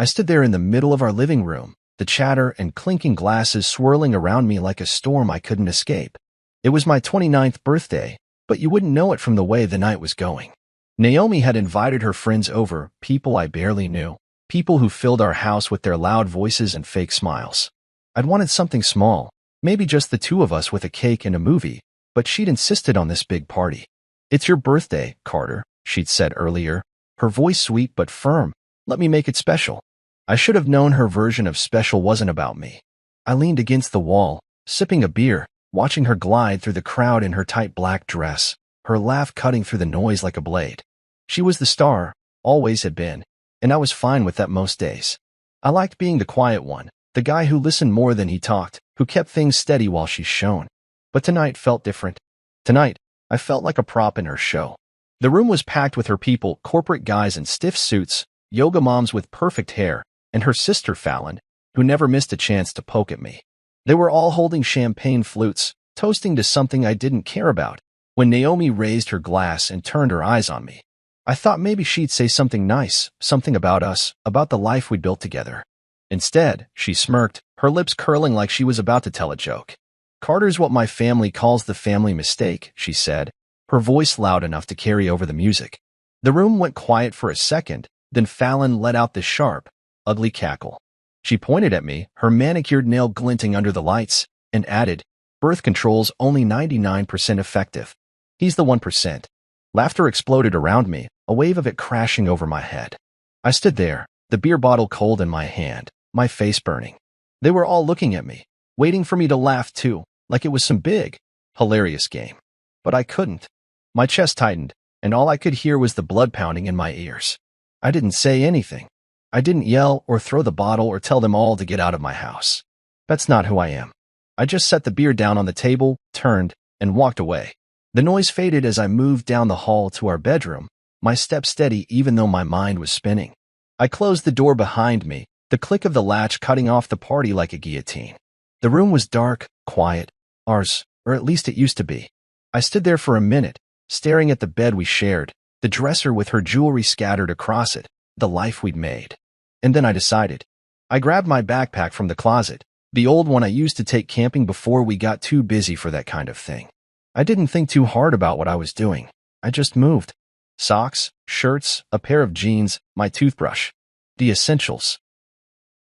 I stood there in the middle of our living room, the chatter and clinking glasses swirling around me like a storm I couldn't escape. It was my 29th birthday, but you wouldn't know it from the way the night was going. Naomi had invited her friends over, people I barely knew, people who filled our house with their loud voices and fake smiles. I'd wanted something small, maybe just the two of us with a cake and a movie, but she'd insisted on this big party. "It's your birthday, Carter," she'd said earlier, her voice sweet but firm. "Let me make it special." I should have known her version of special wasn't about me. I leaned against the wall, sipping a beer, watching her glide through the crowd in her tight black dress, her laugh cutting through the noise like a blade. She was the star, always had been, and I was fine with that most days. I liked being the quiet one, the guy who listened more than he talked, who kept things steady while she shone. But tonight felt different. Tonight, I felt like a prop in her show. The room was packed with her people, corporate guys in stiff suits, yoga moms with perfect hair, and her sister Fallon, who never missed a chance to poke at me. They were all holding champagne flutes, toasting to something I didn't care about. When Naomi raised her glass and turned her eyes on me, I thought maybe she'd say something nice, something about us, about the life we'd built together. Instead, she smirked, her lips curling like she was about to tell a joke. "Carter's what my family calls the family mistake," she said, her voice loud enough to carry over the music. The room went quiet for a second, then Fallon let out this sharp, ugly cackle. She pointed at me, her manicured nail glinting under the lights, and added, "Birth control's only 99% effective. He's the 1%. Laughter exploded around me, a wave of it crashing over my head. I stood there, the beer bottle cold in my hand, my face burning. They were all looking at me, waiting for me to laugh too, like it was some big, hilarious game. But I couldn't. My chest tightened, and all I could hear was the blood pounding in my ears. I didn't say anything. I didn't yell or throw the bottle or tell them all to get out of my house. That's not who I am. I just set the beer down on the table, turned, and walked away. The noise faded as I moved down the hall to our bedroom, my steps steady even though my mind was spinning. I closed the door behind me, the click of the latch cutting off the party like a guillotine. The room was dark, quiet, ours, or at least it used to be. I stood there for a minute, staring at the bed we shared, the dresser with her jewelry scattered across it, the life we'd made. And then I decided. I grabbed my backpack from the closet, the old one I used to take camping before we got too busy for that kind of thing. I didn't think too hard about what I was doing. I just moved. Socks, shirts, a pair of jeans, my toothbrush. The essentials.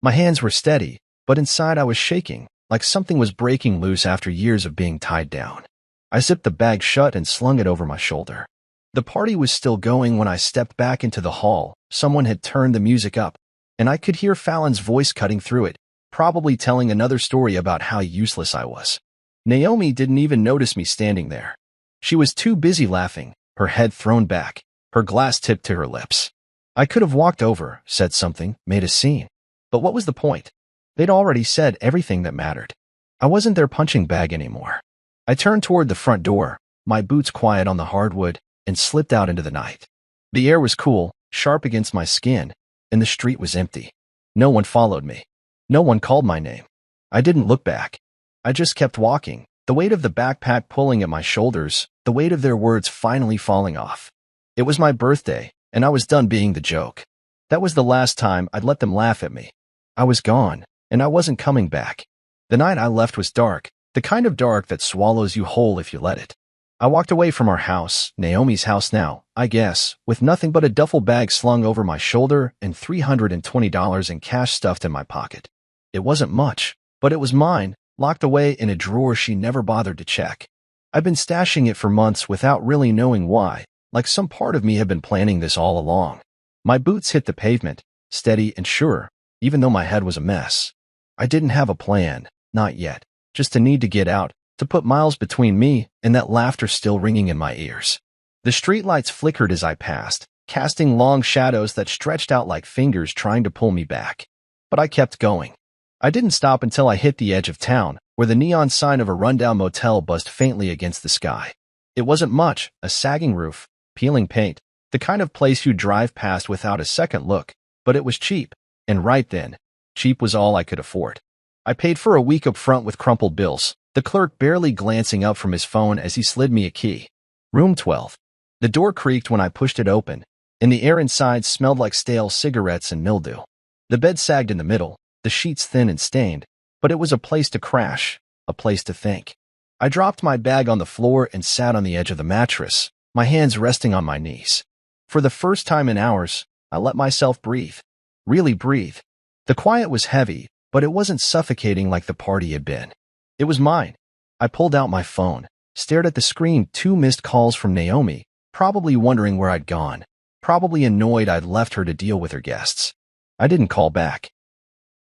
My hands were steady, but inside I was shaking, like something was breaking loose after years of being tied down. I zipped the bag shut and slung it over my shoulder. The party was still going when I stepped back into the hall. Someone had turned the music up, and I could hear Fallon's voice cutting through it, probably telling another story about how useless I was. Naomi didn't even notice me standing there. She was too busy laughing, her head thrown back, her glass tipped to her lips. I could have walked over, said something, made a scene. But what was the point? They'd already said everything that mattered. I wasn't their punching bag anymore. I turned toward the front door, my boots quiet on the hardwood, and slipped out into the night. The air was cool, sharp against my skin, and the street was empty. No one followed me. No one called my name. I didn't look back. I just kept walking, the weight of the backpack pulling at my shoulders, the weight of their words finally falling off. It was my birthday, and I was done being the joke. That was the last time I'd let them laugh at me. I was gone, and I wasn't coming back. The night I left was dark, the kind of dark that swallows you whole if you let it. I walked away from our house, Naomi's house now, I guess, with nothing but a duffel bag slung over my shoulder and $320 in cash stuffed in my pocket. It wasn't much, but it was mine, locked away in a drawer she never bothered to check. I'd been stashing it for months without really knowing why, like some part of me had been planning this all along. My boots hit the pavement, steady and sure, even though my head was a mess. I didn't have a plan, not yet, just a need to get out, to put miles between me and that laughter still ringing in my ears. The streetlights flickered as I passed, casting long shadows that stretched out like fingers trying to pull me back. But I kept going. I didn't stop until I hit the edge of town, where the neon sign of a rundown motel buzzed faintly against the sky. It wasn't much, a sagging roof, peeling paint, the kind of place you drive past without a second look, but it was cheap, and right then, cheap was all I could afford. I paid for a week up front with crumpled bills, the clerk barely glancing up from his phone as he slid me a key. Room 12. The door creaked when I pushed it open, and the air inside smelled like stale cigarettes and mildew. The bed sagged in the middle, the sheets thin and stained, but it was a place to crash, a place to think. I dropped my bag on the floor and sat on the edge of the mattress, my hands resting on my knees. For the first time in hours, I let myself breathe. Really breathe. The quiet was heavy, but it wasn't suffocating like the party had been. It was mine. I pulled out my phone, stared at the screen, 2 missed calls from Naomi, probably wondering where I'd gone, probably annoyed I'd left her to deal with her guests. I didn't call back.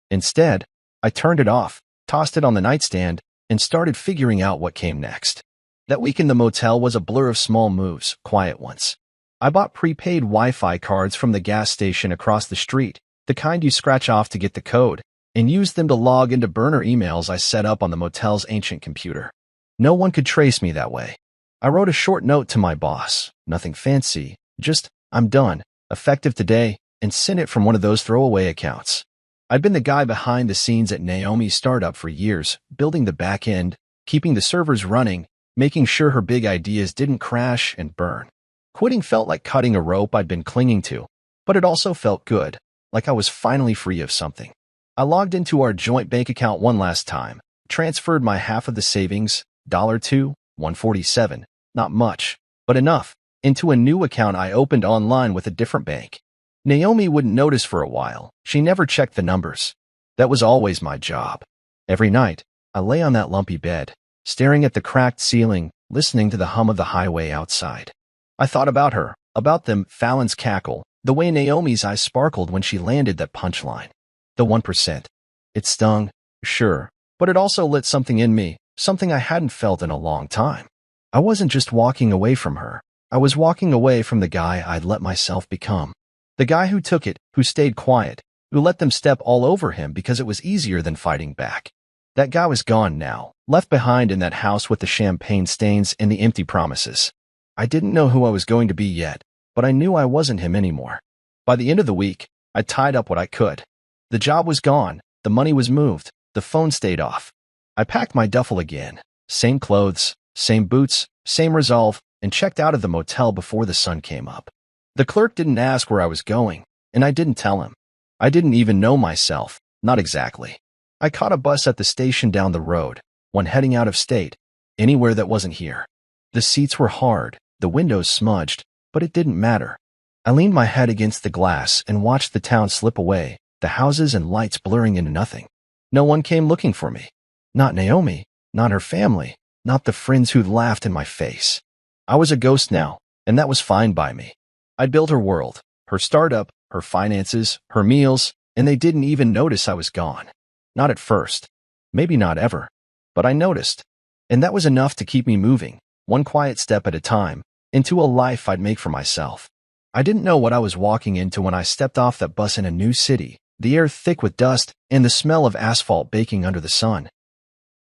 Instead, I turned it off, tossed it on the nightstand, and started figuring out what came next. That week in the motel was a blur of small moves, quiet ones. I bought prepaid Wi-Fi cards from the gas station across the street, the kind you scratch off to get the code, and used them to log into burner emails I set up on the motel's ancient computer. No one could trace me that way. I wrote a short note to my boss, nothing fancy, just, "I'm done, effective today," and sent it from one of those throwaway accounts. I'd been the guy behind the scenes at Naomi's startup for years, building the back end, keeping the servers running, making sure her big ideas didn't crash and burn. Quitting felt like cutting a rope I'd been clinging to, but it also felt good, like I was finally free of something. I logged into our joint bank account one last time, transferred my half of the savings, $2, $147, not much, but enough, into a new account I opened online with a different bank. Naomi wouldn't notice for a while. She never checked the numbers. That was always my job. Every night, I lay on that lumpy bed, staring at the cracked ceiling, listening to the hum of the highway outside. I thought about her, about them, Fallon's cackle, the way Naomi's eyes sparkled when she landed that punchline. The 1%. It stung, sure, but it also lit something in me, something I hadn't felt in a long time. I wasn't just walking away from her. I was walking away from the guy I'd let myself become. The guy who took it, who stayed quiet, who let them step all over him because it was easier than fighting back. That guy was gone now, left behind in that house with the champagne stains and the empty promises. I didn't know who I was going to be yet, but I knew I wasn't him anymore. By the end of the week, I tied up what I could. The job was gone, the money was moved, the phone stayed off. I packed my duffel again, same clothes, same boots, same resolve, and checked out of the motel before the sun came up. The clerk didn't ask where I was going, and I didn't tell him. I didn't even know myself, not exactly. I caught a bus at the station down the road, one heading out of state, anywhere that wasn't here. The seats were hard, the windows smudged, but it didn't matter. I leaned my head against the glass and watched the town slip away, the houses and lights blurring into nothing. No one came looking for me. Not Naomi, not her family, not the friends who'd laughed in my face. I was a ghost now, and that was fine by me. I'd built her world, her startup, her finances, her meals, and they didn't even notice I was gone. Not at first. Maybe not ever. But I noticed. And that was enough to keep me moving, one quiet step at a time, into a life I'd make for myself. I didn't know what I was walking into when I stepped off that bus in a new city, the air thick with dust and the smell of asphalt baking under the sun.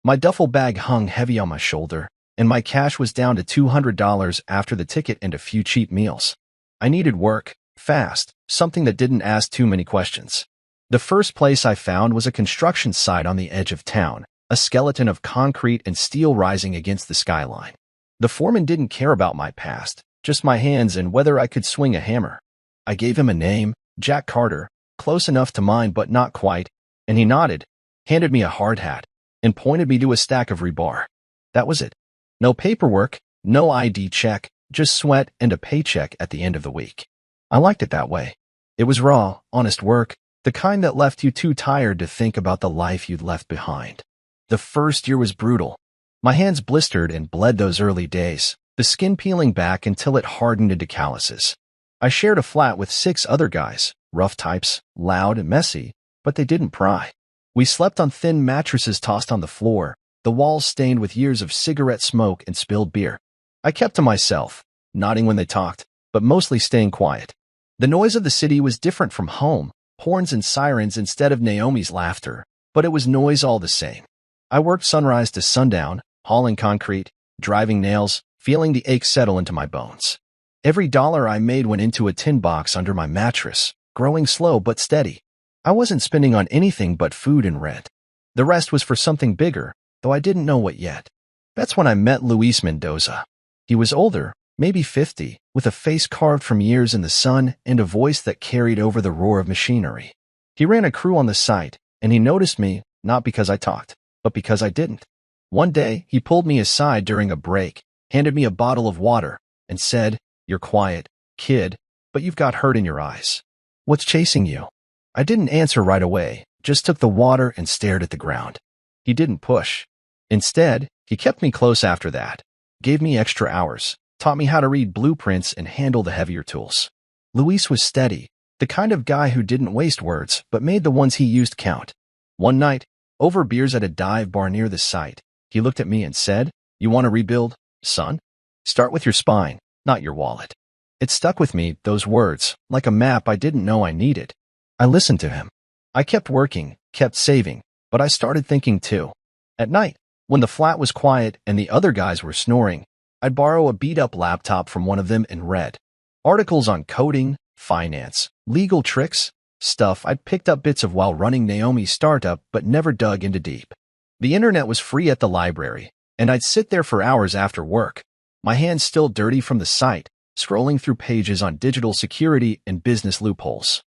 My duffel bag hung heavy on my shoulder, and my cash was down to $200 after the ticket and a few cheap meals. I needed work, fast, something that didn't ask too many questions. The first place I found was a construction site on the edge of town, a skeleton of concrete and steel rising against the skyline. The foreman didn't care about my past, just my hands and whether I could swing a hammer. I gave him a name, Jack Carter, close enough to mine but not quite, and he nodded, handed me a hard hat, and pointed me to a stack of rebar. That was it. No paperwork, no ID check, just sweat and a paycheck at the end of the week. I liked it that way. It was raw, honest work, the kind that left you too tired to think about the life you'd left behind. The first year was brutal. My hands blistered and bled those early days, the skin peeling back until it hardened into calluses. I shared a flat with 6 other guys, rough types, loud and messy, but they didn't pry. We slept on thin mattresses tossed on the floor, the walls stained with years of cigarette smoke and spilled beer. I kept to myself, nodding when they talked, but mostly staying quiet. The noise of the city was different from home, horns and sirens instead of Naomi's laughter, but it was noise all the same. I worked sunrise to sundown, hauling concrete, driving nails, feeling the ache settle into my bones. Every dollar I made went into a tin box under my mattress, growing slow but steady. I wasn't spending on anything but food and rent. The rest was for something bigger, though I didn't know what yet. That's when I met Luis Mendoza. He was older, maybe 50, with a face carved from years in the sun and a voice that carried over the roar of machinery. He ran a crew on the site, and he noticed me, not because I talked, but because I didn't. One day, he pulled me aside during a break, handed me a bottle of water, and said, "You're quiet, kid, but you've got hurt in your eyes. What's chasing you?" I didn't answer right away, just took the water and stared at the ground. He didn't push. Instead, he kept me close after that, gave me extra hours, taught me how to read blueprints and handle the heavier tools. Luis was steady, the kind of guy who didn't waste words but made the ones he used count. One night, over beers at a dive bar near the site, he looked at me and said, "You want to rebuild, son? Start with your spine, not your wallet." It stuck with me, those words, like a map I didn't know I needed. I listened to him. I kept working, kept saving, but I started thinking too. At night, when the flat was quiet and the other guys were snoring, I'd borrow a beat-up laptop from one of them and read articles on coding, finance, legal tricks, stuff I'd picked up bits of while running Naomi's startup but never dug into deep. The internet was free at the library, and I'd sit there for hours after work, my hands still dirty from the site, scrolling through pages on digital security and business loopholes.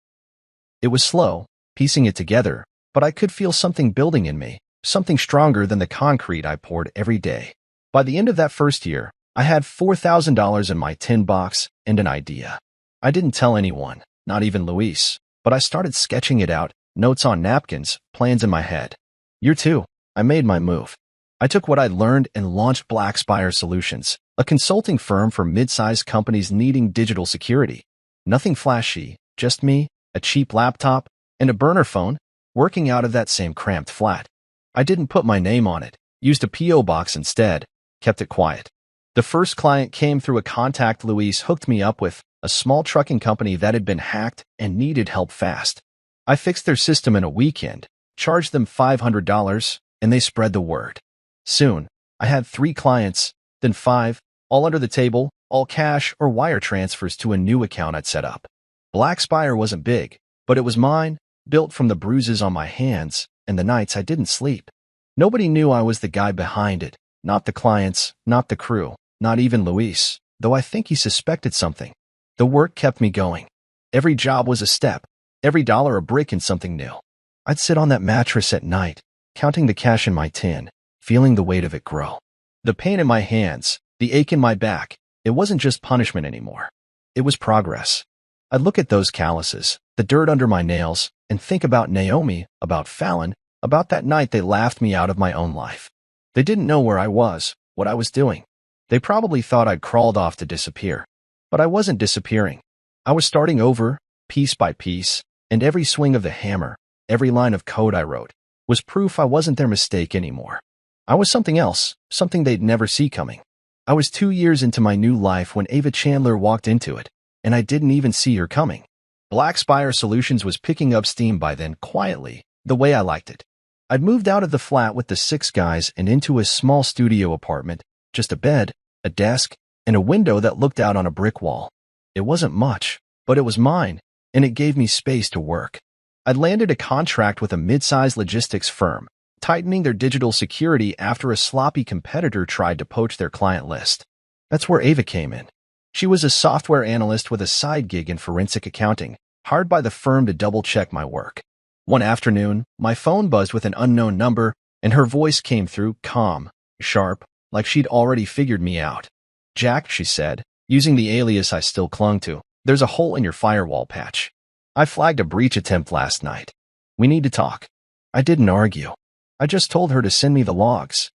It was slow, piecing it together, but I could feel something building in me, something stronger than the concrete I poured every day. By the end of that first year, I had $4,000 in my tin box and an idea. I didn't tell anyone, not even Luis, but I started sketching it out, notes on napkins, plans in my head. Year 2, I made my move. I took what I'd learned and launched Black Spire Solutions, a consulting firm for mid-sized companies needing digital security. Nothing flashy, just me, a cheap laptop, and a burner phone, working out of that same cramped flat. I didn't put my name on it, used a P.O. box instead, kept it quiet. The first client came through a contact Luis hooked me up with, a small trucking company that had been hacked and needed help fast. I fixed their system in a weekend, charged them $500, and they spread the word. Soon, I had 3 clients, then 5, all under the table, all cash or wire transfers to a new account I'd set up. Black Spire wasn't big, but it was mine, built from the bruises on my hands and the nights I didn't sleep. Nobody knew I was the guy behind it, not the clients, not the crew, not even Luis, though I think he suspected something. The work kept me going. Every job was a step, every dollar a brick in something new. I'd sit on that mattress at night, counting the cash in my tin, feeling the weight of it grow. The pain in my hands, the ache in my back, it wasn't just punishment anymore. It was progress. I'd look at those calluses, the dirt under my nails, and think about Naomi, about Fallon, about that night they laughed me out of my own life. They didn't know where I was, what I was doing. They probably thought I'd crawled off to disappear. But I wasn't disappearing. I was starting over, piece by piece, and every swing of the hammer, every line of code I wrote, was proof I wasn't their mistake anymore. I was something else, something they'd never see coming. I was 2 years into my new life when Ava Chandler walked into it, and I didn't even see her coming. Black Spire Solutions was picking up steam by then, quietly, the way I liked it. I'd moved out of the flat with the 6 guys and into a small studio apartment, just a bed, a desk, and a window that looked out on a brick wall. It wasn't much, but it was mine, and it gave me space to work. I'd landed a contract with a mid-sized logistics firm, tightening their digital security after a sloppy competitor tried to poach their client list. That's where Ava came in. She was a software analyst with a side gig in forensic accounting, hired by the firm to double-check my work. One afternoon, my phone buzzed with an unknown number, and her voice came through, calm, sharp, like she'd already figured me out. "Jack," she said, using the alias I still clung to, "there's a hole in your firewall patch. I flagged a breach attempt last night. We need to talk." I didn't argue. I just told her to send me the logs.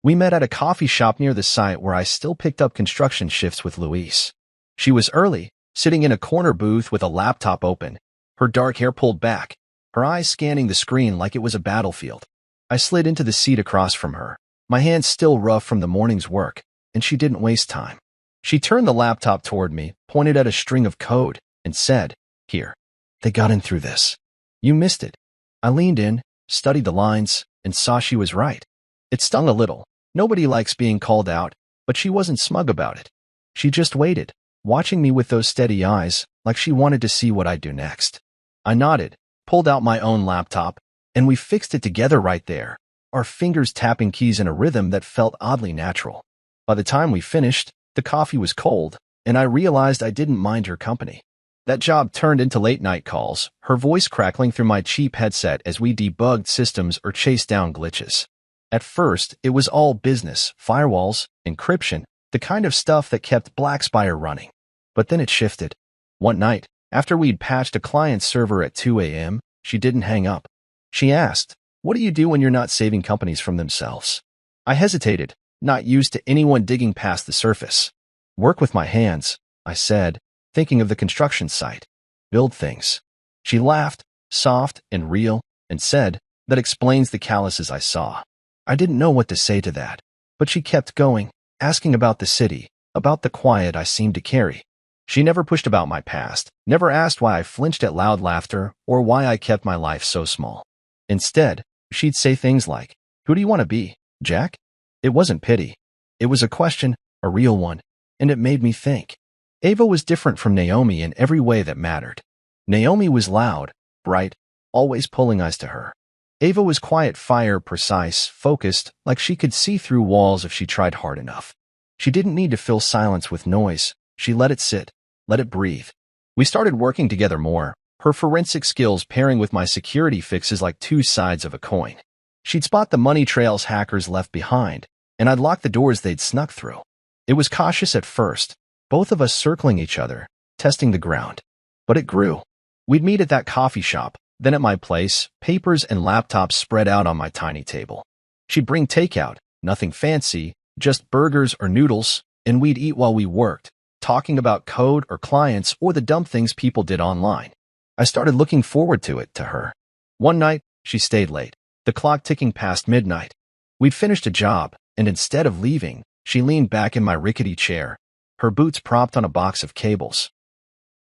We met at a coffee shop near the site where I still picked up construction shifts with Luis. She was early, sitting in a corner booth with a laptop open, her dark hair pulled back, her eyes scanning the screen like it was a battlefield. I slid into the seat across from her, my hands still rough from the morning's work, and she didn't waste time. She turned the laptop toward me, pointed at a string of code, and said, "Here. They got in through this. You missed it." I leaned in, studied the lines, and saw she was right. It stung a little. Nobody likes being called out, but she wasn't smug about it. She just waited, watching me with those steady eyes, like she wanted to see what I'd do next. I nodded, pulled out my own laptop, and we fixed it together right there, our fingers tapping keys in a rhythm that felt oddly natural. By the time we finished, the coffee was cold, and I realized I didn't mind her company. That job turned into late-night calls, her voice crackling through my cheap headset as we debugged systems or chased down glitches. At first, it was all business, firewalls, encryption, the kind of stuff that kept BlackSpire running. But then it shifted. One night, after we'd patched a client's server at 2 a.m., she didn't hang up. She asked, "What do you do when you're not saving companies from themselves?" I hesitated, not used to anyone digging past the surface. "Work with my hands," I said, thinking of the construction site. "Build things." She laughed, soft and real, and said, "That explains the calluses I saw." I didn't know what to say to that, but she kept going, asking about the city, about the quiet I seemed to carry. She never pushed about my past, never asked why I flinched at loud laughter or why I kept my life so small. Instead, she'd say things like, "Who do you want to be, Jack?" It wasn't pity. It was a question, a real one, and it made me think. Ava was different from Naomi in every way that mattered. Naomi was loud, bright, always pulling eyes to her. Ava was quiet, fire, precise, focused, like she could see through walls if she tried hard enough. She didn't need to fill silence with noise. She let it sit, let it breathe. We started working together more, her forensic skills pairing with my security fixes like two sides of a coin. She'd spot the money trails hackers left behind, and I'd lock the doors they'd snuck through. It was cautious at first, both of us circling each other, testing the ground. But it grew. We'd meet at that coffee shop, then at my place, papers and laptops spread out on my tiny table. She'd bring takeout, nothing fancy, just burgers or noodles, and we'd eat while we worked, talking about code or clients or the dumb things people did online. I started looking forward to it, to her. One night, she stayed late, the clock ticking past midnight. We'd finished a job, and instead of leaving, she leaned back in my rickety chair, her boots propped on a box of cables.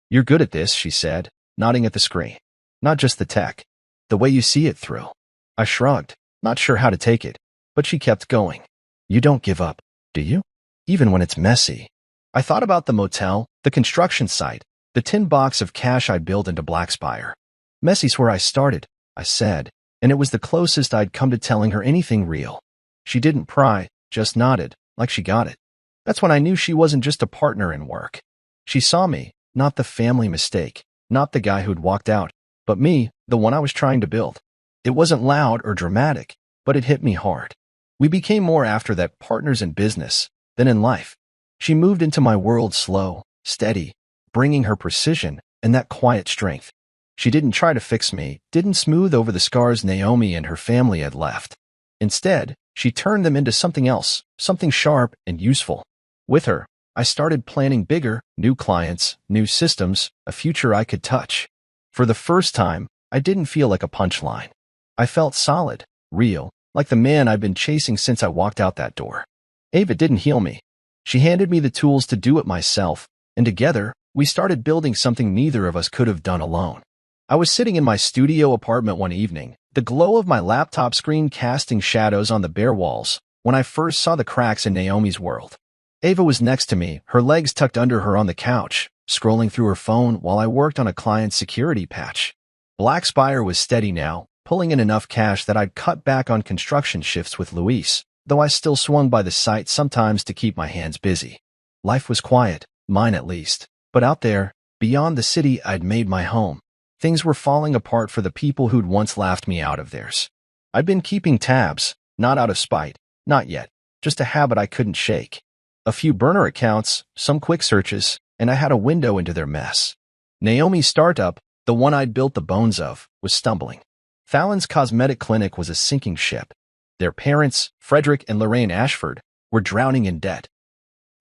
"You're good at this," she said, nodding at the screen. "Not just the tech, the way you see it through." I shrugged, not sure how to take it, but she kept going. "You don't give up, do you? Even when it's messy." I thought about the motel, the construction site, the tin box of cash I'd built into BlackSpire. "Messy's where I started," I said, and it was the closest I'd come to telling her anything real. She didn't pry, just nodded, like she got it. That's when I knew she wasn't just a partner in work. She saw me, not the family mistake, not the guy who'd walked out, but me, the one I was trying to build. It wasn't loud or dramatic, but it hit me hard. We became more after that, partners in business than in life. She moved into my world slow, steady, bringing her precision and that quiet strength. She didn't try to fix me, didn't smooth over the scars Naomi and her family had left. Instead, she turned them into something else, something sharp and useful. With her, I started planning bigger, new clients, new systems, a future I could touch. For the first time, I didn't feel like a punchline. I felt solid, real, like the man I've been chasing since I walked out that door. Ava didn't heal me. She handed me the tools to do it myself, and together, we started building something neither of us could have done alone. I was sitting in my studio apartment one evening, the glow of my laptop screen casting shadows on the bare walls, when I first saw the cracks in Naomi's world. Ava was next to me, her legs tucked under her on the couch, scrolling through her phone while I worked on a client's security patch. BlackSpire was steady now, pulling in enough cash that I'd cut back on construction shifts with Luis, though I still swung by the site sometimes to keep my hands busy. Life was quiet, mine at least, but out there, beyond the city I'd made my home, things were falling apart for the people who'd once laughed me out of theirs. I'd been keeping tabs, not out of spite, not yet, just a habit I couldn't shake. A few burner accounts, some quick searches, and I had a window into their mess. Naomi's startup, the one I'd built the bones of, was stumbling. Fallon's cosmetic clinic was a sinking ship. Their parents, Frederick and Lorraine Ashford, were drowning in debt.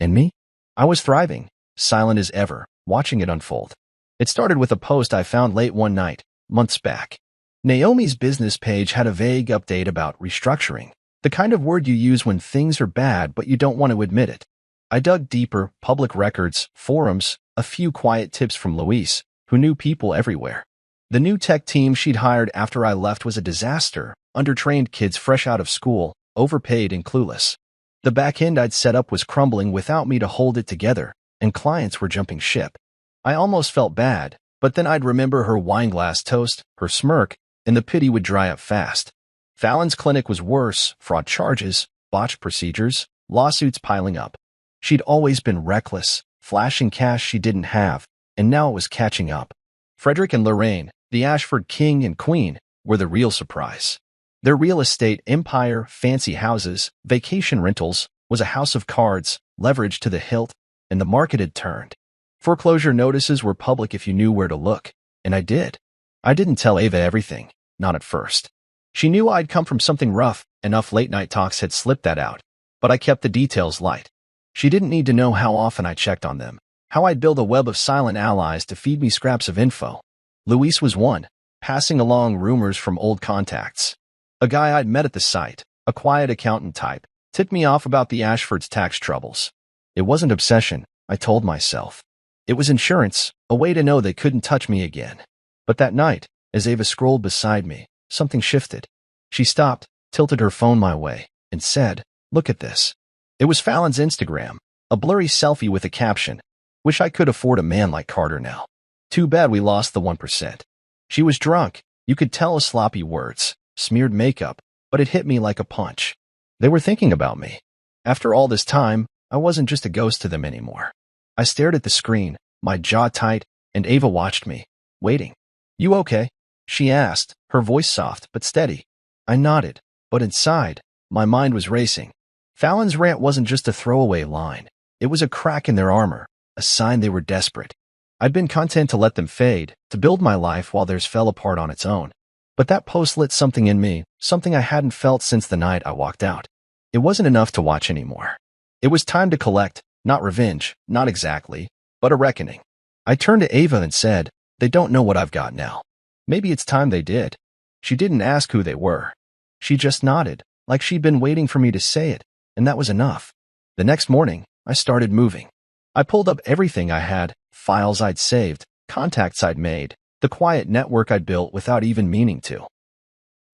And me? I was thriving, silent as ever, watching it unfold. It started with a post I found late one night, months back. Naomi's business page had a vague update about restructuring, the kind of word you use when things are bad but you don't want to admit it. I dug deeper, public records, forums, a few quiet tips from Luis, who knew people everywhere. The new tech team she'd hired after I left was a disaster, undertrained kids fresh out of school, overpaid and clueless. The back end I'd set up was crumbling without me to hold it together, and clients were jumping ship. I almost felt bad, but then I'd remember her wine glass toast, her smirk, and the pity would dry up fast. Fallon's clinic was worse, fraud charges, botched procedures, lawsuits piling up. She'd always been reckless, flashing cash she didn't have, and now it was catching up. Frederick and Lorraine, the Ashford king and queen, were the real surprise. Their real estate empire, fancy houses, vacation rentals, was a house of cards, leveraged to the hilt, and the market had turned. Foreclosure notices were public if you knew where to look, and I did. I didn't tell Ava everything, not at first. She knew I'd come from something rough, enough late-night talks had slipped that out, but I kept the details light. She didn't need to know how often I checked on them, how I'd build a web of silent allies to feed me scraps of info. Luis was one, passing along rumors from old contacts. A guy I'd met at the site, a quiet accountant type, tipped me off about the Ashford's tax troubles. It wasn't obsession, I told myself. It was insurance, a way to know they couldn't touch me again. But that night, as Ava scrolled beside me, something shifted. She stopped, tilted her phone my way, and said, "Look at this." It was Fallon's Instagram, a blurry selfie with a caption, "Wish I could afford a man like Carter now. Too bad we lost the 1%. She was drunk. You could tell her sloppy words, smeared makeup, but it hit me like a punch. They were thinking about me. After all this time, I wasn't just a ghost to them anymore. I stared at the screen, my jaw tight, and Ava watched me, waiting. "You okay?" she asked, her voice soft but steady. I nodded, but inside, my mind was racing. Fallon's rant wasn't just a throwaway line. It was a crack in their armor, a sign they were desperate. I'd been content to let them fade, to build my life while theirs fell apart on its own. But that post lit something in me, something I hadn't felt since the night I walked out. It wasn't enough to watch anymore. It was time to collect, not revenge, not exactly, but a reckoning. I turned to Ava and said, "They don't know what I've got now." Maybe it's time they did. She didn't ask who they were. She just nodded, like she'd been waiting for me to say it, and that was enough. The next morning, I started moving. I pulled up everything I had, files I'd saved, contacts I'd made, the quiet network I'd built without even meaning to.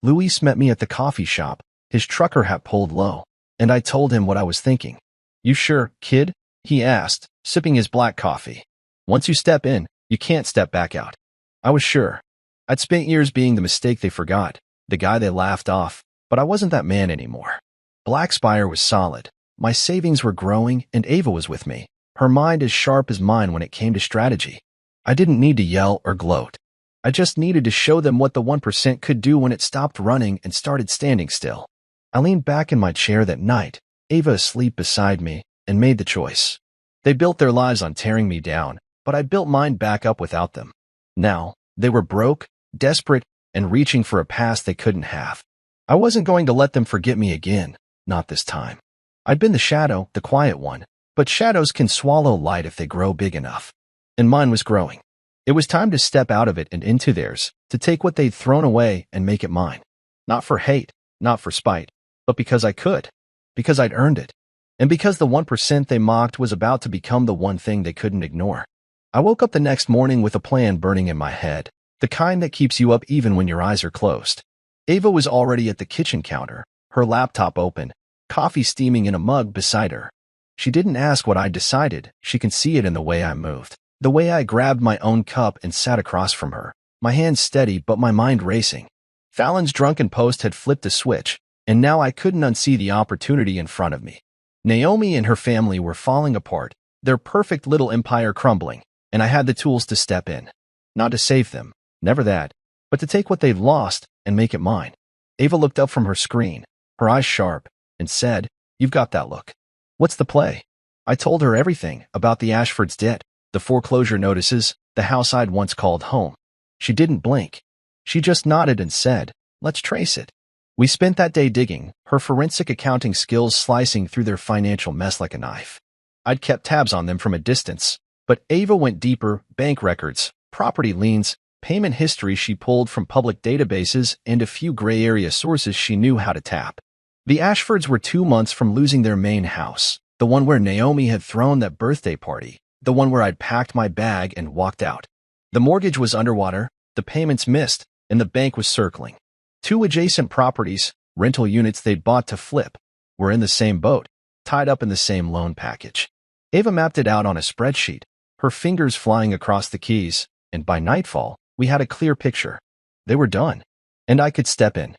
Luis met me at the coffee shop, his trucker hat pulled low, and I told him what I was thinking. "You sure, kid?" he asked, sipping his black coffee. "Once you step in, you can't step back out." I was sure. I'd spent years being the mistake they forgot, the guy they laughed off, but I wasn't that man anymore. Blackspire was solid. My savings were growing, and Ava was with me, her mind as sharp as mine when it came to strategy. I didn't need to yell or gloat. I just needed to show them what the 1% could do when it stopped running and started standing still. I leaned back in my chair that night, Ava asleep beside me, and made the choice. They built their lives on tearing me down, but I built mine back up without them. Now, they were broke, desperate, and reaching for a past they couldn't have. I wasn't going to let them forget me again, not this time. I'd been the shadow, the quiet one, but shadows can swallow light if they grow big enough. And mine was growing. It was time to step out of it and into theirs, to take what they'd thrown away and make it mine. Not for hate, not for spite, but because I could. Because I'd earned it. And because the 1% they mocked was about to become the one thing they couldn't ignore. I woke up the next morning with a plan burning in my head, the kind that keeps you up even when your eyes are closed. Ava was already at the kitchen counter, her laptop open, coffee steaming in a mug beside her. She didn't ask what I'd decided. She could see it in the way I moved, the way I grabbed my own cup and sat across from her, my hands steady but my mind racing. Fallon's drunken post had flipped a switch, and now I couldn't unsee the opportunity in front of me. Naomi and her family were falling apart, their perfect little empire crumbling, and I had the tools to step in. Not to save them, never that, but to take what they'd lost and make it mine. Ava looked up from her screen, her eyes sharp, and said, "You've got that look. What's the play?" I told her everything about the Ashford's debt, the foreclosure notices, the house I'd once called home. She didn't blink. She just nodded and said, "Let's trace it." We spent that day digging, her forensic accounting skills slicing through their financial mess like a knife. I'd kept tabs on them from a distance, but Ava went deeper, bank records, property liens, payment history she pulled from public databases, and a few gray area sources she knew how to tap. The Ashfords were 2 months from losing their main house, the one where Naomi had thrown that birthday party, the one where I'd packed my bag and walked out. The mortgage was underwater, the payments missed, and the bank was circling. 2 adjacent properties, rental units they'd bought to flip, were in the same boat, tied up in the same loan package. Ava mapped it out on a spreadsheet, her fingers flying across the keys, and by nightfall, we had a clear picture. They were done, and I could step in.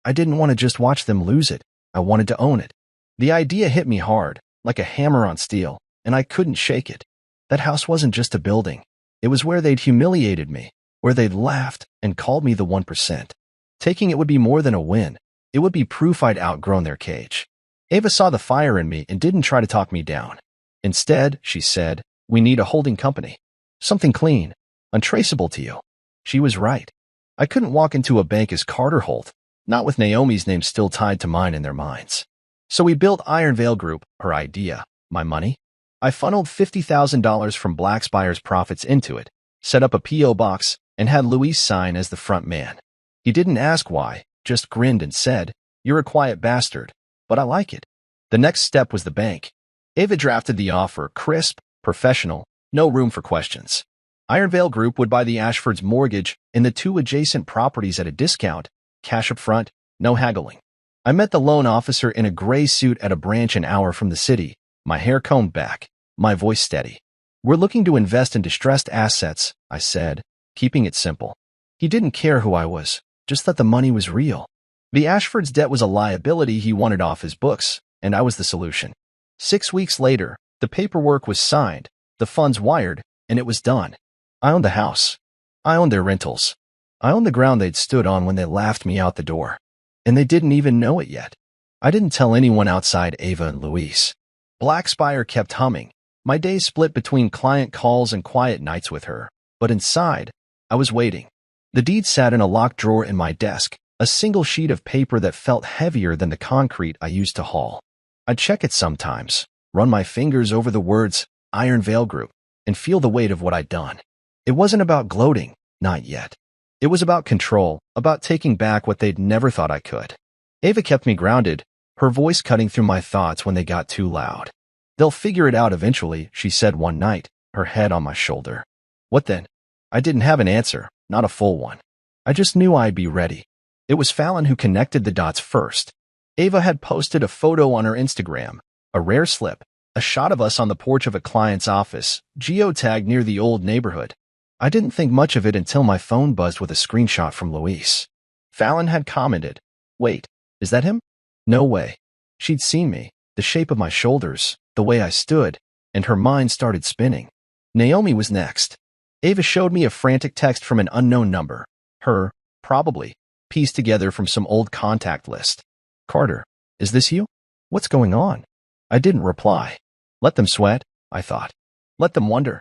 I didn't want to just watch them lose it. I wanted to own it. The idea hit me hard, like a hammer on steel, and I couldn't shake it. That house wasn't just a building. It was where they'd humiliated me, where they'd laughed and called me the 1%. Taking it would be more than a win. It would be proof I'd outgrown their cage. Ava saw the fire in me and didn't try to talk me down. Instead, she said, "We need a holding company. Something clean, untraceable to you." She was right. I couldn't walk into a bank as Carter Holt, not with Naomi's name still tied to mine in their minds. So we built Iron Veil Group, her idea, my money. I funneled $50,000 from Blackspire's profits into it, set up a P.O. box, and had Luis sign as the front man. He didn't ask why, just grinned and said, "You're a quiet bastard, but I like it." The next step was the bank. Ava drafted the offer, crisp, professional, no room for questions. Iron Veil Group would buy the Ashfords' mortgage and the 2 adjacent properties at a discount, cash up front, no haggling. I met the loan officer in a gray suit at a branch an hour from the city, my hair combed back, my voice steady. "We're looking to invest in distressed assets," I said, keeping it simple. He didn't care who I was, just that the money was real. The Ashfords' debt was a liability he wanted off his books, and I was the solution. 6 weeks later, the paperwork was signed, the funds wired, and it was done. I owned the house. I owned their rentals. I owned the ground they'd stood on when they laughed me out the door. And they didn't even know it yet. I didn't tell anyone outside Ava and Luis. Blackspire kept humming. My days split between client calls and quiet nights with her. But inside, I was waiting. The deed sat in a locked drawer in my desk, a single sheet of paper that felt heavier than the concrete I used to haul. I'd check it sometimes, run my fingers over the words Iron Veil Group, and feel the weight of what I'd done. It wasn't about gloating, not yet. It was about control, about taking back what they'd never thought I could. Ava kept me grounded, her voice cutting through my thoughts when they got too loud. "They'll figure it out eventually," she said one night, her head on my shoulder. What then? I didn't have an answer, not a full one. I just knew I'd be ready. It was Fallon who connected the dots first. Ava had posted a photo on her Instagram, a rare slip, a shot of us on the porch of a client's office, geotagged near the old neighborhood. I didn't think much of it until my phone buzzed with a screenshot from Luis. Fallon had commented, "Wait, is that him?" No way. She'd seen me, the shape of my shoulders, the way I stood, and her mind started spinning. Naomi was next. Ava showed me a frantic text from an unknown number. Her, probably, pieced together from some old contact list. "Carter, is this you? What's going on?" I didn't reply. Let them sweat, I thought. Let them wonder.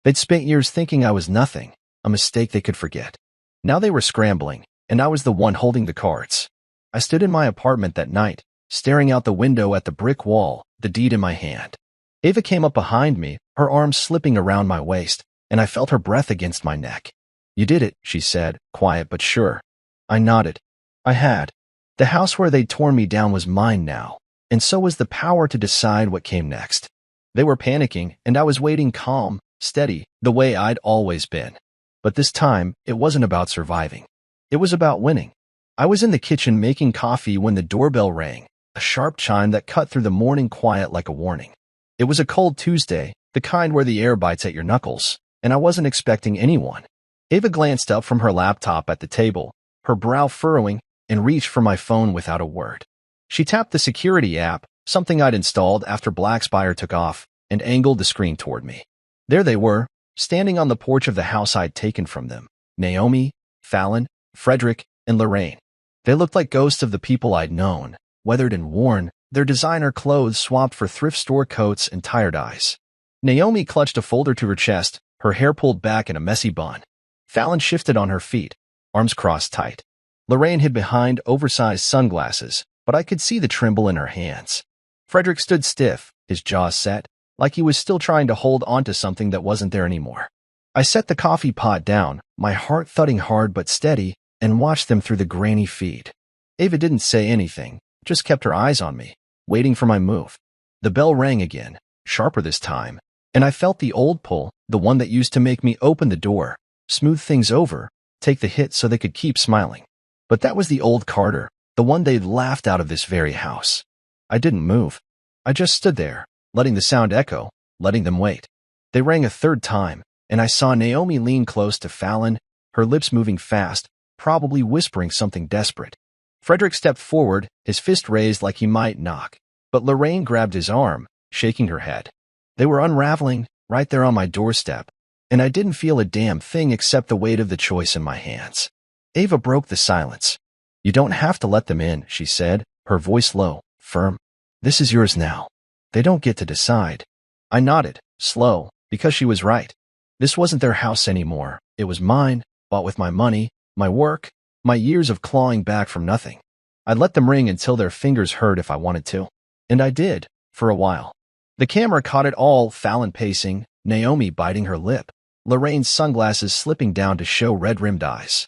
They'd spent years thinking I was nothing, a mistake they could forget. Now they were scrambling, and I was the one holding the cards. I stood in my apartment that night, staring out the window at the brick wall, the deed in my hand. Ava came up behind me, her arms slipping around my waist, and I felt her breath against my neck. "You did it," she said, quiet but sure. I nodded. I had. The house where they'd torn me down was mine now, and so was the power to decide what came next. They were panicking, and I was waiting calm, steady, the way I'd always been. But this time, it wasn't about surviving. It was about winning. I was in the kitchen making coffee when the doorbell rang, a sharp chime that cut through the morning quiet like a warning. It was a cold Tuesday, the kind where the air bites at your knuckles, and I wasn't expecting anyone. Ava glanced up from her laptop at the table, her brow furrowing, and reached for my phone without a word. She tapped the security app, something I'd installed after Blackspire took off, and angled the screen toward me. There they were, standing on the porch of the house I'd taken from them. Naomi, Fallon, Frederick, and Lorraine. They looked like ghosts of the people I'd known, weathered and worn, their designer clothes swapped for thrift store coats and tired eyes. Naomi clutched a folder to her chest, her hair pulled back in a messy bun. Fallon shifted on her feet, arms crossed tight. Lorraine hid behind oversized sunglasses, but I could see the tremble in her hands. Frederick stood stiff, his jaws set, like he was still trying to hold onto something that wasn't there anymore. I set the coffee pot down, my heart thudding hard but steady, and watched them through the grainy feed. Ava didn't say anything, just kept her eyes on me, waiting for my move. The bell rang again, sharper this time, and I felt the old pull, the one that used to make me open the door, smooth things over, take the hit so they could keep smiling. But that was the old Carter, the one they'd laughed out of this very house. I didn't move. I just stood there, letting the sound echo, letting them wait. They rang a third time, and I saw Naomi lean close to Fallon, her lips moving fast, probably whispering something desperate. Frederick stepped forward, his fist raised like he might knock, but Lorraine grabbed his arm, shaking her head. They were unraveling, right there on my doorstep, and I didn't feel a damn thing except the weight of the choice in my hands. Ava broke the silence. "You don't have to let them in," she said, her voice low, firm. "This is yours now. They don't get to decide." I nodded, slow, because she was right. This wasn't their house anymore. It was mine, bought with my money, my work, my years of clawing back from nothing. I'd let them ring until their fingers hurt if I wanted to. And I did, for a while. The camera caught it all, Fallon pacing, Naomi biting her lip, Lorraine's sunglasses slipping down to show red-rimmed eyes.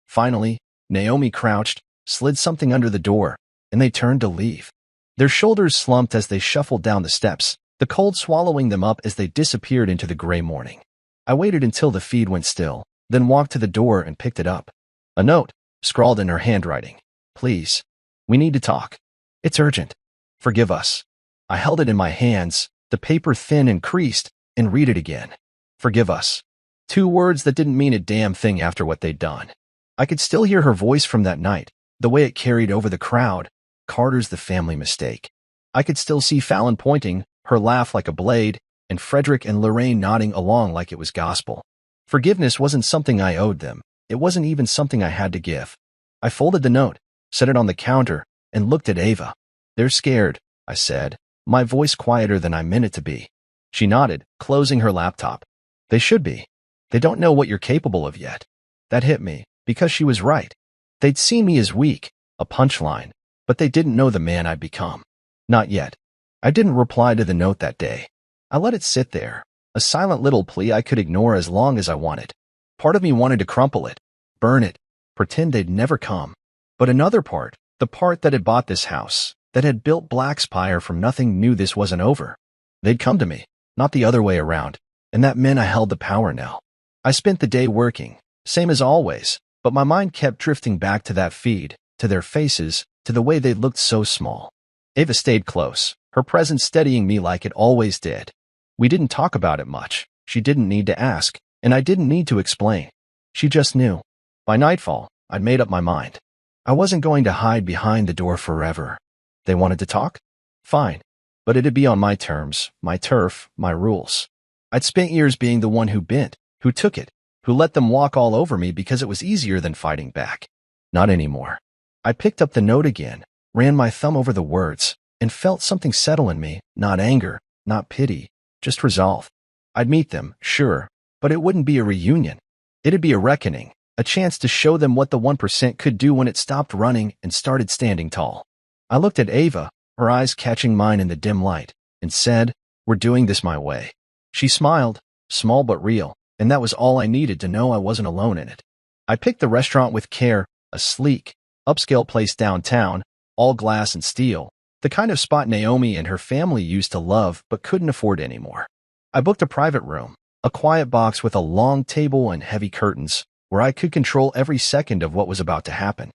Finally, Naomi crouched, slid something under the door, and they turned to leave. Their shoulders slumped as they shuffled down the steps, the cold swallowing them up as they disappeared into the gray morning. I waited until the feed went still, then walked to the door and picked it up. A note, scrawled in her handwriting. "Please, we need to talk. It's urgent. Forgive us." I held it in my hands, the paper thin and creased, and read it again. "Forgive us." 2 words that didn't mean a damn thing after what they'd done. I could still hear her voice from that night, the way it carried over the crowd. "Carter's the family mistake." I could still see Fallon pointing, her laugh like a blade, and Frederick and Lorraine nodding along like it was gospel. Forgiveness wasn't something I owed them. It wasn't even something I had to give. I folded the note, set it on the counter, and looked at Ava. "They're scared," I said, my voice quieter than I meant it to be. She nodded, closing her laptop. "They should be. They don't know what you're capable of yet." That hit me, because she was right. They'd seen me as weak, a punchline, but they didn't know the man I'd become. Not yet. I didn't reply to the note that day. I let it sit there, a silent little plea I could ignore as long as I wanted. Part of me wanted to crumple it, burn it, pretend they'd never come. But another part, the part that had bought this house, that had built Black Spire from nothing, knew this wasn't over. They'd come to me, not the other way around, and that meant I held the power now. I spent the day working, same as always, but my mind kept drifting back to that feed, to their faces, to the way they looked so small. Ava stayed close, her presence steadying me like it always did. We didn't talk about it much. She didn't need to ask, and I didn't need to explain. She just knew. By nightfall, I'd made up my mind. I wasn't going to hide behind the door forever. They wanted to talk? Fine. But it'd be on my terms, my turf, my rules. I'd spent years being the one who bent, who took it, who let them walk all over me because it was easier than fighting back. Not anymore. I picked up the note again, ran my thumb over the words, and felt something settle in me, not anger, not pity, just resolve. I'd meet them, sure, but it wouldn't be a reunion. It'd be a reckoning, a chance to show them what the 1% could do when it stopped running and started standing tall. I looked at Ava, her eyes catching mine in the dim light, and said, "We're doing this my way." She smiled, small but real, and that was all I needed to know I wasn't alone in it. I picked the restaurant with care, a sleek, upscale place downtown, all glass and steel, the kind of spot Naomi and her family used to love but couldn't afford anymore. I booked a private room, a quiet box with a long table and heavy curtains, where I could control every second of what was about to happen.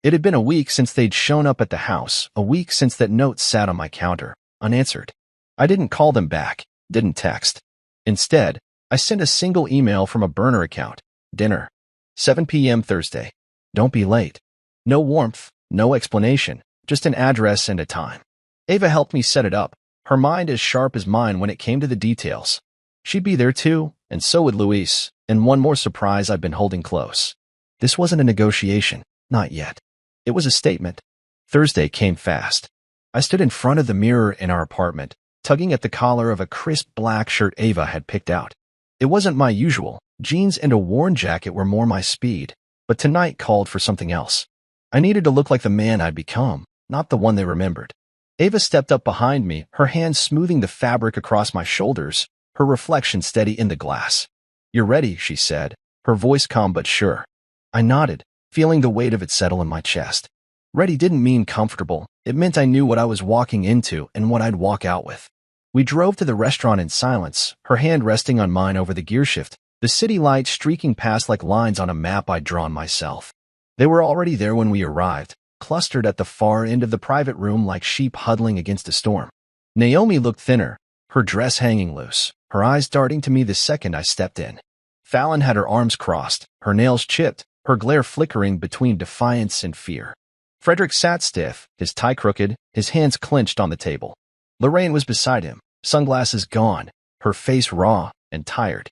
It had been a week since they'd shown up at the house, a week since that note sat on my counter, unanswered. I didn't call them back, didn't text. Instead, I sent a single email from a burner account. Dinner. 7 p.m. Thursday. Don't be late. No warmth, no explanation, just an address and a time. Ava helped me set it up, her mind as sharp as mine when it came to the details. She'd be there too, and so would Luis, and one more surprise I've been holding close. This wasn't a negotiation, not yet. It was a statement. Thursday came fast. I stood in front of the mirror in our apartment, tugging at the collar of a crisp black shirt Ava had picked out. It wasn't my usual. Jeans and a worn jacket were more my speed, but tonight called for something else. I needed to look like the man I'd become, not the one they remembered. Ava stepped up behind me, her hands smoothing the fabric across my shoulders, her reflection steady in the glass. "You're ready," she said, her voice calm but sure. I nodded, feeling the weight of it settle in my chest. Ready didn't mean comfortable. It meant I knew what I was walking into and what I'd walk out with. We drove to the restaurant in silence, her hand resting on mine over the gearshift, the city lights streaking past like lines on a map I'd drawn myself. They were already there when we arrived, clustered at the far end of the private room like sheep huddling against a storm. Naomi looked thinner, her dress hanging loose, her eyes darting to me the second I stepped in. Fallon had her arms crossed, her nails chipped, her glare flickering between defiance and fear. Frederick sat stiff, his tie crooked, his hands clenched on the table. Lorraine was beside him, sunglasses gone, her face raw and tired.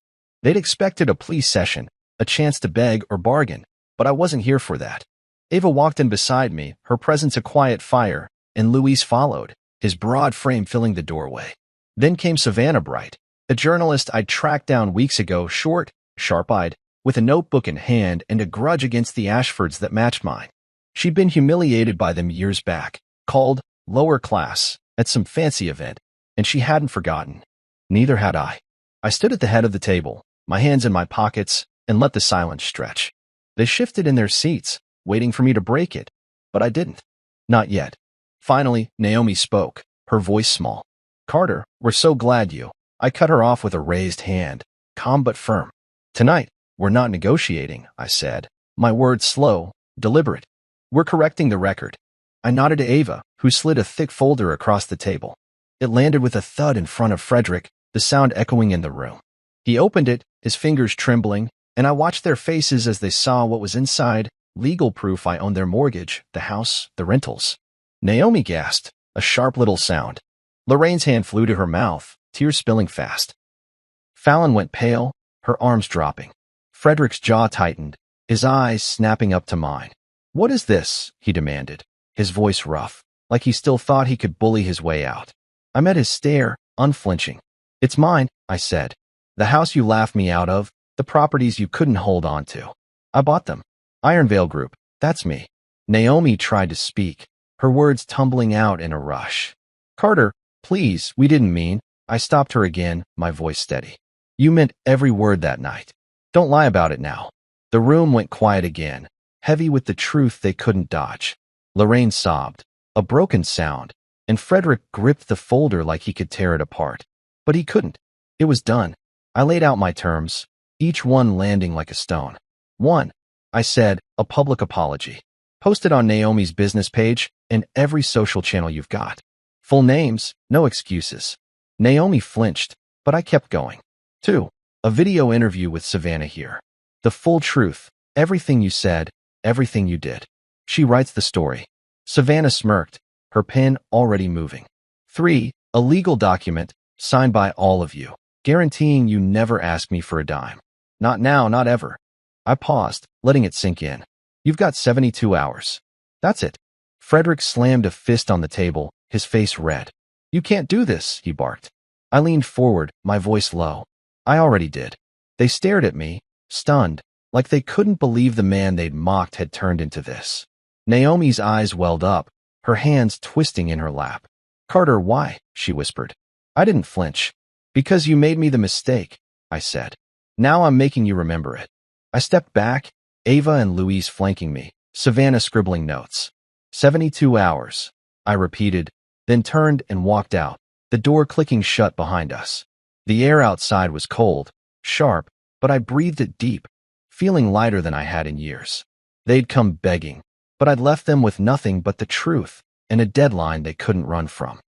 They'd expected a plea session, a chance to beg or bargain, but I wasn't here for that. Ava walked in beside me, her presence a quiet fire, and Luis followed, his broad frame filling the doorway. Then came Savannah Bright, a journalist I'd tracked down weeks ago, short, sharp-eyed, with a notebook in hand and a grudge against the Ashfords that matched mine. She'd been humiliated by them years back, called lower class, at some fancy event, and she hadn't forgotten. Neither had I. I stood at the head of the table, my hands in my pockets, and let the silence stretch. They shifted in their seats, waiting for me to break it, but I didn't. Not yet. Finally, Naomi spoke, her voice small. "Carter, we're so glad you." I cut her off with a raised hand, calm but firm. "Tonight, we're not negotiating," I said, my words slow, deliberate. "We're correcting the record." I nodded to Ava, who slid a thick folder across the table. It landed with a thud in front of Frederick, the sound echoing in the room. He opened it, his fingers trembling, and I watched their faces as they saw what was inside, legal proof I owned their mortgage, the house, the rentals. Naomi gasped, a sharp little sound. Lorraine's hand flew to her mouth, tears spilling fast. Fallon went pale, her arms dropping. Frederick's jaw tightened, his eyes snapping up to mine. "What is this?" he demanded, his voice rough, like he still thought he could bully his way out. I met his stare, unflinching. "It's mine," I said. "The house you laughed me out of, the properties you couldn't hold on to. I bought them. Ironvale Group, that's me." Naomi tried to speak, her words tumbling out in a rush. "Carter, please, we didn't mean." I stopped her again, my voice steady. "You meant every word that night. Don't lie about it now." The room went quiet again, heavy with the truth they couldn't dodge. Lorraine sobbed, a broken sound, and Frederick gripped the folder like he could tear it apart. But he couldn't. It was done. I laid out my terms, each one landing like a stone. "1," I said, "a public apology. Post it on Naomi's business page and every social channel you've got. Full names, no excuses." Naomi flinched, but I kept going. 2, a video interview with Savannah here. The full truth, everything you said, everything you did. She writes the story. Savannah smirked, her pen already moving. 3, a legal document, signed by all of you, guaranteeing you never ask me for a dime. Not now, not ever. I paused, letting it sink in. "You've got 72 hours. That's it." Frederick slammed a fist on the table, his face red. "You can't do this," he barked. I leaned forward, my voice low. "I already did." They stared at me, stunned, like they couldn't believe the man they'd mocked had turned into this. Naomi's eyes welled up, her hands twisting in her lap. "Carter, why?" she whispered. I didn't flinch. "Because you made me the mistake," I said. "Now I'm making you remember it." I stepped back, Ava and Louise flanking me, Savannah scribbling notes. 72 hours, I repeated, then turned and walked out, the door clicking shut behind us. The air outside was cold, sharp, but I breathed it deep, feeling lighter than I had in years. They'd come begging, but I'd left them with nothing but the truth and a deadline they couldn't run from.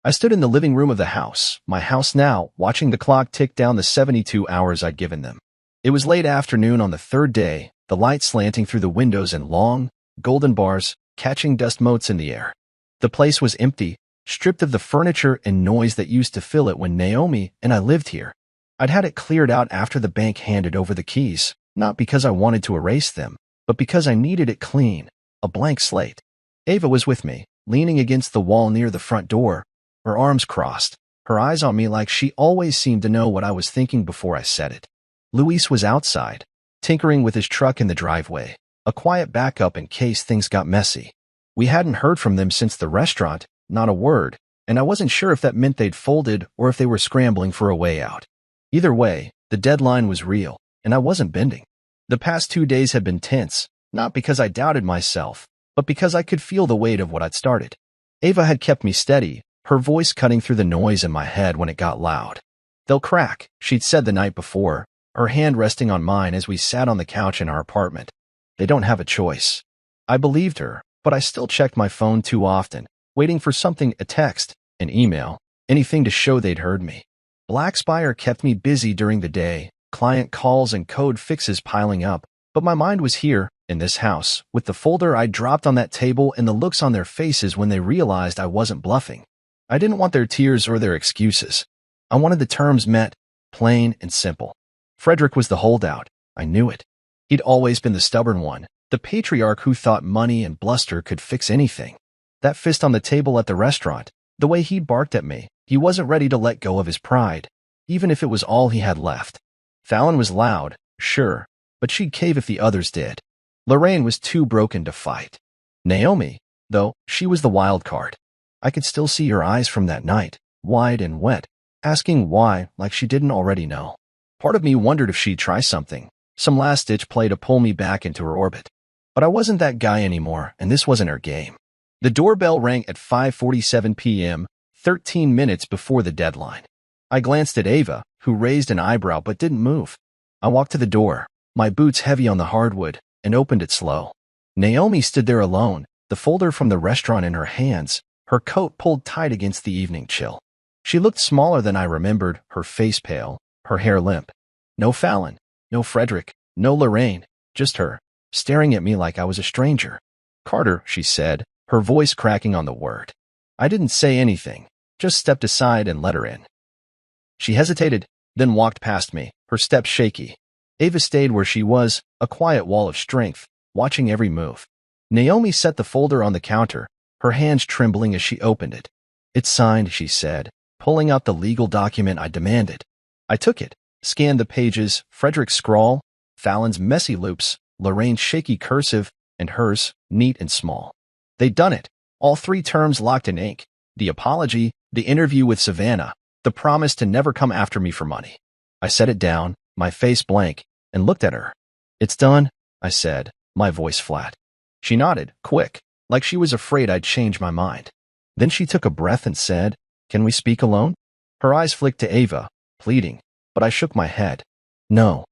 I stood in the living room of the house, my house now, watching the clock tick down the 72 hours I'd given them. It was late afternoon on the third day, the light slanting through the windows in long, golden bars, catching dust motes in the air. The place was empty, stripped of the furniture and noise that used to fill it when Naomi and I lived here. I'd had it cleared out after the bank handed over the keys, not because I wanted to erase them, but because I needed it clean, a blank slate. Ava was with me, leaning against the wall near the front door, her arms crossed, her eyes on me like she always seemed to know what I was thinking before I said it. Luis was outside, tinkering with his truck in the driveway, a quiet backup in case things got messy. We hadn't heard from them since the restaurant, not a word, and I wasn't sure if that meant they'd folded or if they were scrambling for a way out. Either way, the deadline was real, and I wasn't bending. The past 2 days had been tense, not because I doubted myself, but because I could feel the weight of what I'd started. Ava had kept me steady, her voice cutting through the noise in my head when it got loud. "They'll crack," she'd said the night before, her hand resting on mine as we sat on the couch in our apartment. "They don't have a choice." I believed her, but I still checked my phone too often, waiting for something, a text, an email, anything to show they'd heard me. Black Spire kept me busy during the day, client calls and code fixes piling up, but my mind was here, in this house, with the folder I dropped on that table and the looks on their faces when they realized I wasn't bluffing. I didn't want their tears or their excuses. I wanted the terms met, plain and simple. Frederick was the holdout. I knew it. He'd always been the stubborn one, the patriarch who thought money and bluster could fix anything. That fist on the table at the restaurant, the way he barked at me, he wasn't ready to let go of his pride, even if it was all he had left. Fallon was loud, sure, but she'd cave if the others did. Lorraine was too broken to fight. Naomi, though, she was the wild card. I could still see her eyes from that night, wide and wet, asking why like she didn't already know. Part of me wondered if she'd try something, some last-ditch play to pull me back into her orbit. But I wasn't that guy anymore, and this wasn't her game. The doorbell rang at 5:47 p.m., 13 minutes before the deadline. I glanced at Ava, who raised an eyebrow but didn't move. I walked to the door, my boots heavy on the hardwood, and opened it slow. Naomi stood there alone, the folder from the restaurant in her hands, her coat pulled tight against the evening chill. She looked smaller than I remembered, her face pale, her hair limp. No Fallon, no Frederick, no Lorraine, just her, staring at me like I was a stranger. "Carter," she said, her voice cracking on the word. I didn't say anything, just stepped aside and let her in. She hesitated, then walked past me, her steps shaky. Ava stayed where she was, a quiet wall of strength, watching every move. Naomi set the folder on the counter, her hands trembling as she opened it. "It's signed," she said, pulling out the legal document I demanded. I took it, scanned the pages, Frederick's scrawl, Fallon's messy loops, Lorraine's shaky cursive, and hers, neat and small. They'd done it, all 3 terms locked in ink, the apology, the interview with Savannah, the promise to never come after me for money. I set it down, my face blank, and looked at her. "It's done," I said, my voice flat. She nodded, quick, like she was afraid I'd change my mind. Then she took a breath and said, "Can we speak alone?" Her eyes flicked to Ava, pleading, but I shook my head. "No."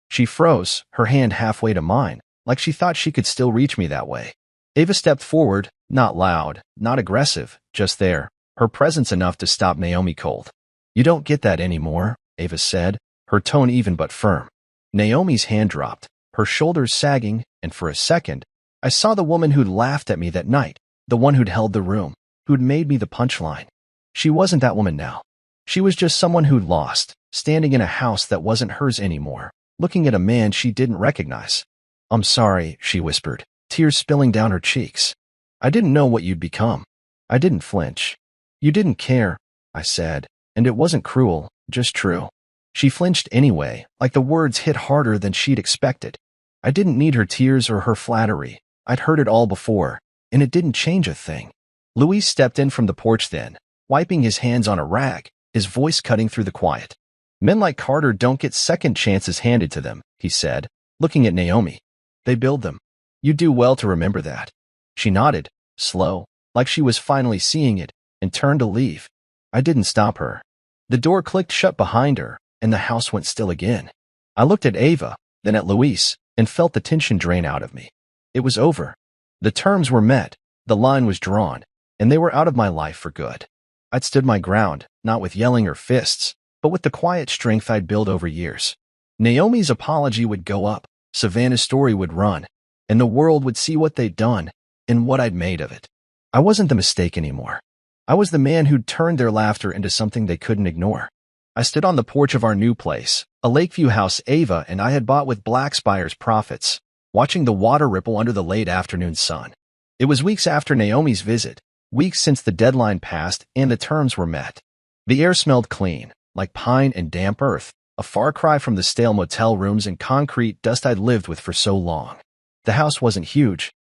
She froze, her hand halfway to mine, like she thought she could still reach me that way. Ava stepped forward, not loud, not aggressive, just there, her presence enough to stop Naomi cold. "You don't get that anymore," Ava said, her tone even but firm. Naomi's hand dropped, her shoulders sagging, and for a second, I saw the woman who'd laughed at me that night, the one who'd held the room, who'd made me the punchline. She wasn't that woman now. She was just someone who'd lost, standing in a house that wasn't hers anymore, looking at a man she didn't recognize. "I'm sorry," she whispered, tears spilling down her cheeks. "I didn't know what you'd become." I didn't flinch. "You didn't care," I said, and it wasn't cruel, just true. She flinched anyway, like the words hit harder than she'd expected. I didn't need her tears or her flattery. I'd heard it all before, and it didn't change a thing. Luis stepped in from the porch then, wiping his hands on a rag, his voice cutting through the quiet. "Men like Carter don't get second chances handed to them," he said, looking at Naomi. "They build them. You do well to remember that." She nodded, slow, like she was finally seeing it, and turned to leave. I didn't stop her. The door clicked shut behind her, and the house went still again. I looked at Ava, then at Luis, and felt the tension drain out of me. It was over. The terms were met, the line was drawn, and they were out of my life for good. I'd stood my ground, not with yelling or fists, but with the quiet strength I'd built over years. Naomi's apology would go up, Savannah's story would run, and the world would see what they'd done and what I'd made of it. I wasn't the mistake anymore. I was the man who'd turned their laughter into something they couldn't ignore. I stood on the porch of our new place, a Lakeview house Ava and I had bought with Blackspire's profits, watching the water ripple under the late afternoon sun. It was weeks after Naomi's visit, weeks since the deadline passed and the terms were met. The air smelled clean, like pine and damp earth, a far cry from the stale motel rooms and concrete dust I'd lived with for so long. The house wasn't huge,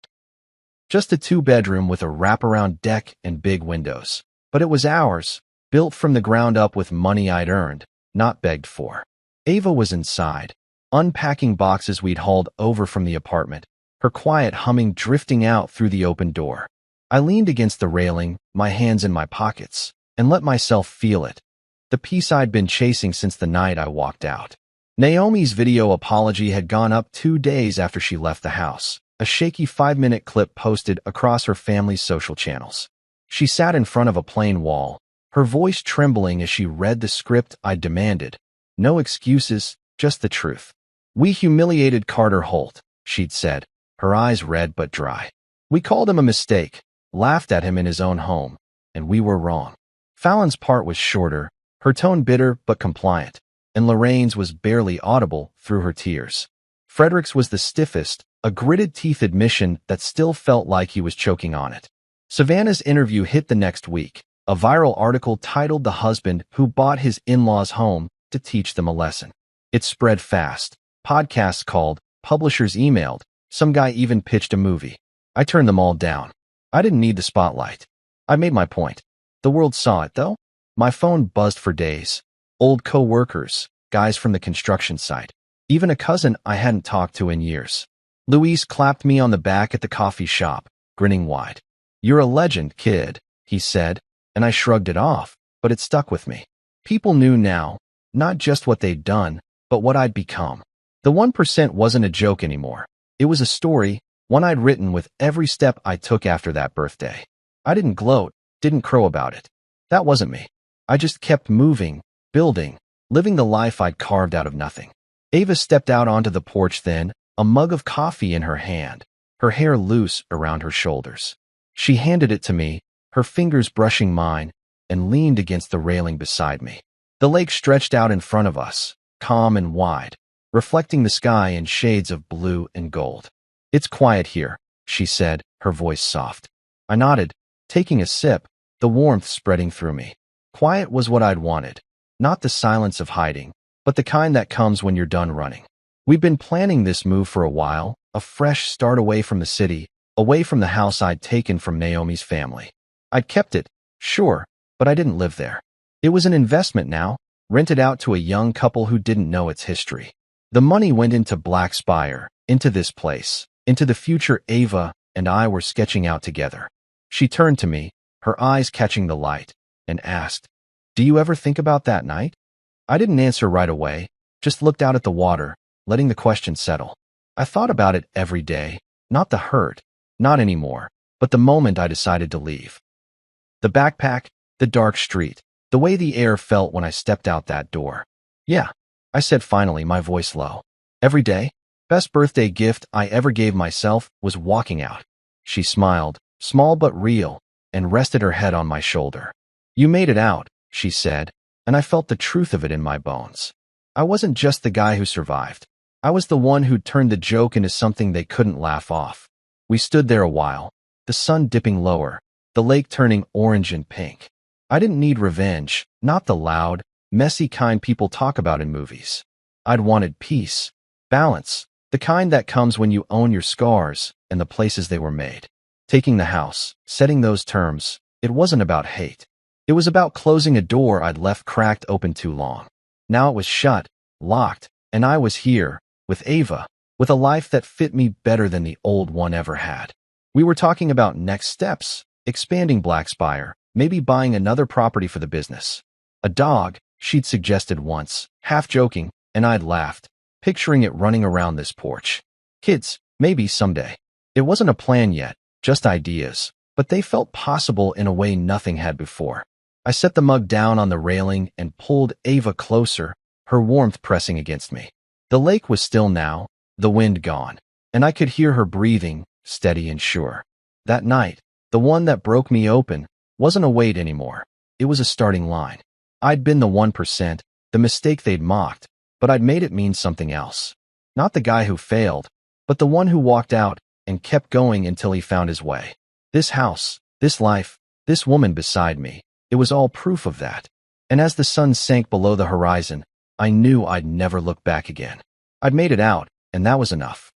just a 2-bedroom with a wraparound deck and big windows. But it was ours, built from the ground up with money I'd earned, not begged for. Ava was inside, unpacking boxes we'd hauled over from the apartment, her quiet humming drifting out through the open door. I leaned against the railing, my hands in my pockets, and let myself feel it. The peace I'd been chasing since the night I walked out. Naomi's video apology had gone up 2 days after she left the house, a shaky 5-minute clip posted across her family's social channels. She sat in front of a plain wall, her voice trembling as she read the script I'd demanded. No excuses, just the truth. "We humiliated Carter Holt," she'd said, her eyes red but dry. "We called him a mistake, laughed at him in his own home, and we were wrong." Fallon's part was shorter, her tone bitter but compliant. and Lorraine's was barely audible through her tears. Frederick's was the stiffest, a gritted-teeth admission that still felt like he was choking on it. Savannah's interview hit the next week, a viral article titled "The Husband Who Bought His In-Laws Home to Teach Them a Lesson." It spread fast. Podcasts called, publishers emailed, some guy even pitched a movie. I turned them all down. I didn't need the spotlight. I made my point. The world saw it, though. My phone buzzed for days. Old co-workers, guys from the construction site, even a cousin I hadn't talked to in years. Luis clapped me on the back at the coffee shop, grinning wide. "You're a legend, kid," he said, and I shrugged it off, but it stuck with me. People knew now, not just what they'd done, but what I'd become. The 1% wasn't a joke anymore. It was a story, one I'd written with every step I took after that birthday. I didn't gloat, didn't crow about it. That wasn't me. I just kept moving, building, living the life I'd carved out of nothing. Ava stepped out onto the porch then, a mug of coffee in her hand, her hair loose around her shoulders. She handed it to me, her fingers brushing mine, and leaned against the railing beside me. The lake stretched out in front of us, calm and wide, reflecting the sky in shades of blue and gold. "It's quiet here," she said, her voice soft. I nodded, taking a sip, the warmth spreading through me. Quiet was what I'd wanted. Not the silence of hiding, but the kind that comes when you're done running. We'd been planning this move for a while, a fresh start away from the city, away from the house I'd taken from Naomi's family. I'd kept it, sure, but I didn't live there. It was an investment now, rented out to a young couple who didn't know its history. The money went into Black Spire, into this place, into the future Ava and I were sketching out together. She turned to me, her eyes catching the light, and asked, "Do you ever think about that night?" I didn't answer right away, just looked out at the water, letting the question settle. I thought about it every day, not the hurt, not anymore, but the moment I decided to leave. The backpack, the dark street, the way the air felt when I stepped out that door. "Yeah," I said finally, my voice low. "Every day, best birthday gift I ever gave myself was walking out." She smiled, small but real, and rested her head on my shoulder. "You made it out," she said, and I felt the truth of it in my bones. I wasn't just the guy who survived. I was the one who'd turned the joke into something they couldn't laugh off. We stood there a while, the sun dipping lower, the lake turning orange and pink. I didn't need revenge, not the loud, messy kind people talk about in movies. I'd wanted peace, balance, the kind that comes when you own your scars and the places they were made. Taking the house, setting those terms, it wasn't about hate. It was about closing a door I'd left cracked open too long. Now it was shut, locked, and I was here, with Ava, with a life that fit me better than the old one ever had. We were talking about next steps, expanding Black Spire, maybe buying another property for the business. A dog, she'd suggested once, half joking, and I'd laughed, picturing it running around this porch. Kids, maybe someday. It wasn't a plan yet, just ideas, but they felt possible in a way nothing had before. I set the mug down on the railing and pulled Ava closer, her warmth pressing against me. The lake was still now, the wind gone, and I could hear her breathing, steady and sure. That night, the one that broke me open, wasn't a weight anymore. It was a starting line. I'd been the 1%, the mistake they'd mocked, but I'd made it mean something else. Not the guy who failed, but the one who walked out and kept going until he found his way. This house, this life, this woman beside me, it was all proof of that. And as the sun sank below the horizon, I knew I'd never look back again. I'd made it out, and that was enough.